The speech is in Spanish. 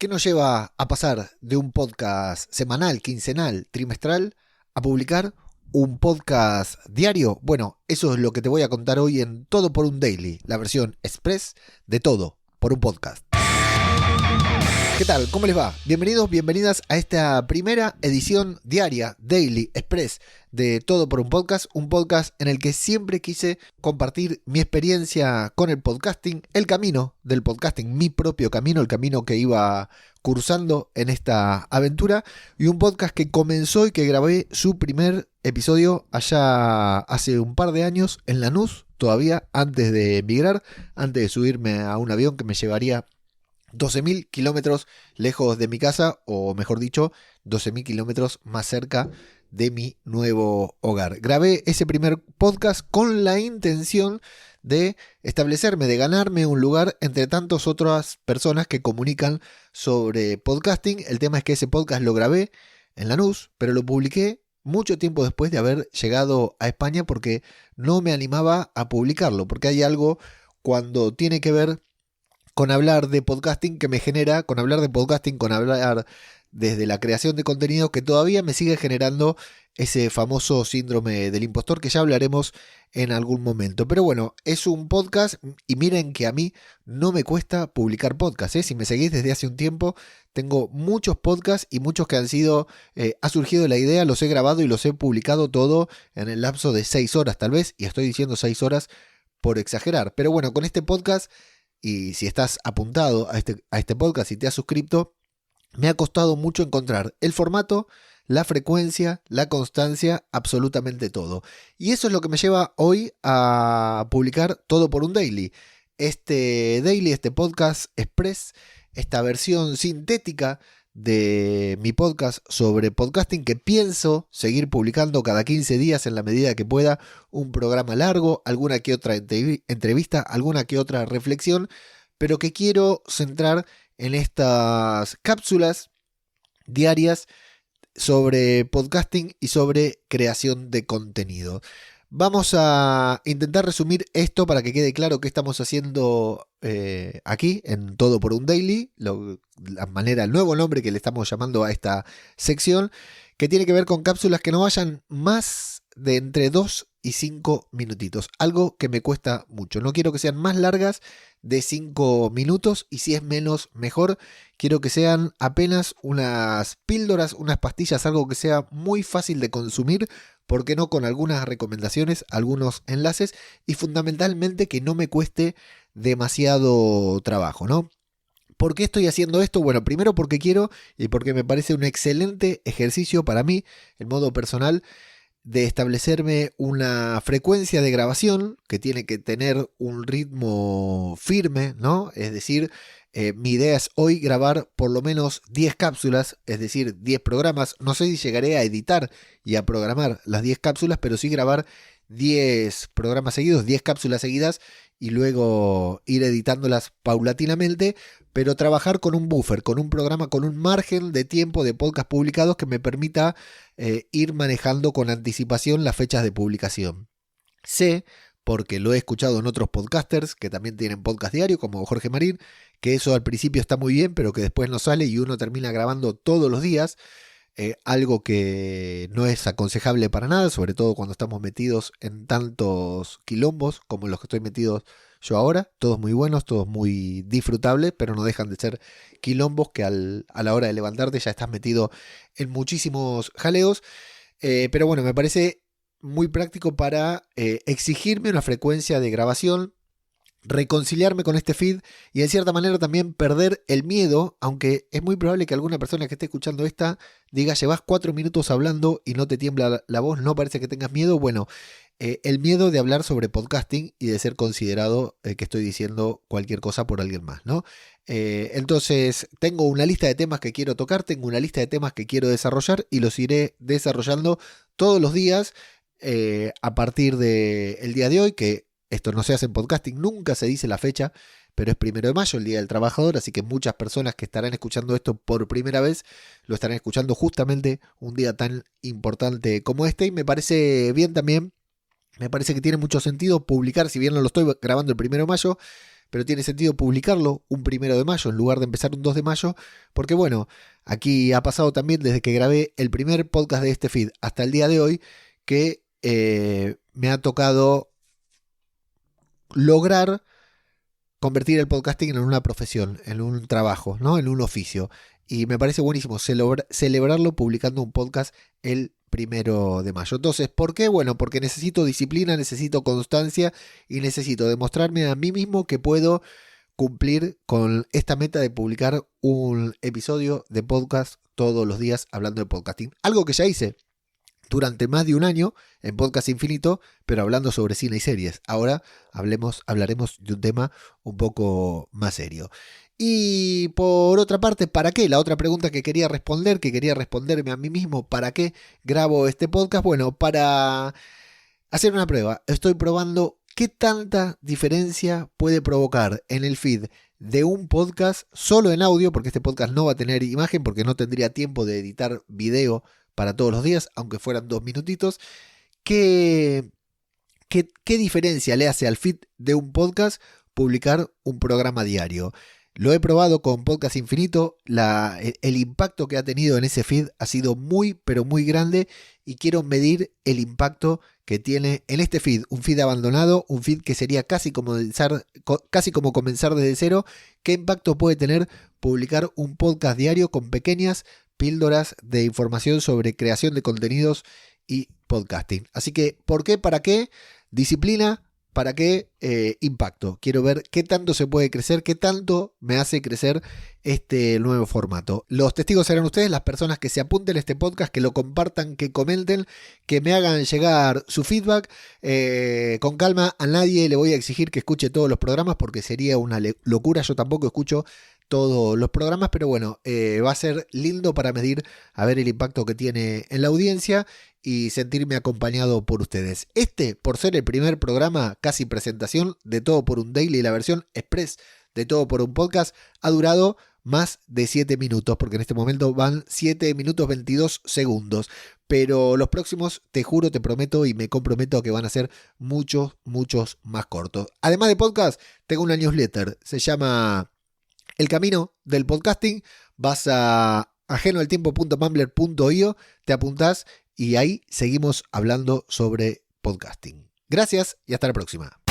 ¿Qué nos lleva a pasar de un podcast semanal, quincenal, trimestral, a publicar un podcast diario? Bueno, eso es lo que te voy a contar hoy en Todo por un Daily, la versión express de Todo por un Podcast. ¿Qué tal? ¿Cómo les va? Bienvenidos, bienvenidas a esta primera edición diaria, Daily Express, de Todo por un podcast en el que siempre quise compartir mi experiencia con el podcasting, el camino del podcasting, mi propio camino, el camino que iba cursando en esta aventura, y un podcast que comenzó y que grabé su primer episodio allá hace un par de años en Lanús, todavía antes de emigrar, antes de subirme a un avión que me llevaría 12.000 kilómetros lejos de mi casa, o mejor dicho, 12.000 kilómetros más cerca de mi nuevo hogar. Grabé ese primer podcast con la intención de establecerme, de ganarme un lugar entre tantas otras personas que comunican sobre podcasting. El tema es que ese podcast lo grabé en Lanús, pero lo publiqué mucho tiempo después de haber llegado a España porque no me animaba a publicarlo, porque hay algo cuando tiene que ver con hablar de podcasting que me genera, con hablar desde la creación de contenido, que todavía me sigue generando ese famoso síndrome del impostor que ya hablaremos en algún momento. Pero bueno, es un podcast y miren que a mí no me cuesta publicar podcasts, ¿eh? Si me seguís desde hace un tiempo, tengo muchos podcasts y muchos que han sido, ha surgido la idea, los he grabado y los he publicado todo en el lapso de 6 horas tal vez, y estoy diciendo 6 horas por exagerar. Pero bueno, con este podcast, y si estás apuntado a este podcast y te has suscrito, me ha costado mucho encontrar el formato, la frecuencia, la constancia, absolutamente todo. Y eso es lo que me lleva hoy a publicar Todo por un Daily. Este daily, este podcast express, esta versión sintética de mi podcast sobre podcasting, que pienso seguir publicando cada 15 días en la medida que pueda, un programa largo, alguna que otra entrevista, alguna que otra reflexión, pero que quiero centrar en estas cápsulas diarias sobre podcasting y sobre creación de contenido. Vamos a intentar resumir esto para que quede claro qué estamos haciendo aquí en Todo por un Daily, el nuevo nombre que le estamos llamando a esta sección, que tiene que ver con cápsulas que no vayan más de entre 2 y 5 minutitos, algo que me cuesta mucho. No quiero que sean más largas de 5 minutos, y si es menos, mejor. Quiero que sean apenas unas píldoras, unas pastillas, algo que sea muy fácil de consumir, ¿por qué no? Con algunas recomendaciones, algunos enlaces, y fundamentalmente que no me cueste demasiado trabajo, ¿no? ¿Por qué estoy haciendo esto? Bueno, primero porque quiero y porque me parece un excelente ejercicio para mí, en modo personal, de establecerme una frecuencia de grabación que tiene que tener un ritmo firme, ¿no? Es decir, mi idea es hoy grabar por lo menos 10 cápsulas, es decir, 10 programas. No sé si llegaré a editar y a programar las 10 cápsulas, pero sí grabar 10 programas seguidos, 10 cápsulas seguidas, y luego ir editándolas paulatinamente, pero trabajar con un buffer, con un programa, con un margen de tiempo de podcast publicados que me permita ir manejando con anticipación las fechas de publicación. Sé, porque lo he escuchado en otros podcasters que también tienen podcast diario, como Jorge Marín, que eso al principio está muy bien, pero que después no sale y uno termina grabando todos los días. Algo que no es aconsejable para nada, sobre todo cuando estamos metidos en tantos quilombos como los que estoy metidos yo ahora, todos muy buenos, todos muy disfrutables, pero no dejan de ser quilombos que a la hora de levantarte ya estás metido en muchísimos jaleos. Pero bueno, me parece muy práctico para exigirme una frecuencia de grabación, reconciliarme con este feed y en cierta manera también perder el miedo, aunque es muy probable que alguna persona que esté escuchando esta diga: llevas 4 minutos hablando y no te tiembla la voz, no parece que tengas miedo. Bueno, el miedo de hablar sobre podcasting y de ser considerado que estoy diciendo cualquier cosa por alguien más, ¿no? Entonces tengo una lista de temas que quiero tocar, tengo una lista de temas que quiero desarrollar y los iré desarrollando todos los días a partir del día de hoy, que esto no se hace en podcasting, nunca se dice la fecha, pero es 1 de mayo, el Día del Trabajador, así que muchas personas que estarán escuchando esto por primera vez lo estarán escuchando justamente un día tan importante como este, y me parece bien también, me parece que tiene mucho sentido publicar, si bien no lo estoy grabando el 1 de mayo, pero tiene sentido publicarlo un 1 de mayo en lugar de empezar un 2 de mayo, porque bueno, aquí ha pasado también desde que grabé el primer podcast de este feed hasta el día de hoy, que me ha tocado lograr convertir el podcasting en una profesión, en un trabajo, ¿no? En un oficio. Y me parece buenísimo celebrarlo publicando un podcast el 1 de mayo. Entonces, ¿por qué? Bueno, porque necesito disciplina, necesito constancia y necesito demostrarme a mí mismo que puedo cumplir con esta meta de publicar un episodio de podcast todos los días hablando de podcasting. Algo que ya hice durante más de un año en Podcast Infinito, pero hablando sobre cine y series. Ahora hablaremos de un tema un poco más serio. Y por otra parte, ¿para qué? La otra pregunta que quería responderme a mí mismo, ¿para qué grabo este podcast? Bueno, para hacer una prueba. Estoy probando qué tanta diferencia puede provocar en el feed de un podcast solo en audio, porque este podcast no va a tener imagen, porque no tendría tiempo de editar video para todos los días, aunque fueran 2 minutitos. ¿Qué diferencia le hace al feed de un podcast publicar un programa diario? Lo he probado con Podcast Infinito, el impacto que ha tenido en ese feed ha sido muy, pero muy grande y quiero medir el impacto que tiene en este feed, un feed abandonado, un feed que sería casi como comenzar desde cero. ¿Qué impacto puede tener publicar un podcast diario con pequeñas píldoras de información sobre creación de contenidos y podcasting? Así que, ¿por qué? ¿Para qué? Disciplina. ¿Para qué? Impacto. Quiero ver qué tanto se puede crecer, qué tanto me hace crecer este nuevo formato. Los testigos serán ustedes, las personas que se apunten a este podcast, que lo compartan, que comenten, que me hagan llegar su feedback. Con calma, a nadie le voy a exigir que escuche todos los programas porque sería una locura. Yo tampoco escucho todos los programas, pero bueno, va a ser lindo para medir a ver el impacto que tiene en la audiencia y sentirme acompañado por ustedes. Por ser el primer programa, casi presentación de Todo por un Daily, la versión express de Todo por un Podcast, ha durado más de 7 minutos, porque en este momento van 7 minutos 22 segundos. Pero los próximos, te juro, te prometo y me comprometo a que van a ser muchos, muchos más cortos. Además de podcast, tengo una newsletter, se llama El Camino del Podcasting. Vas a ajenoaltiempo.mumbler.io, te apuntás y ahí seguimos hablando sobre podcasting. Gracias y hasta la próxima.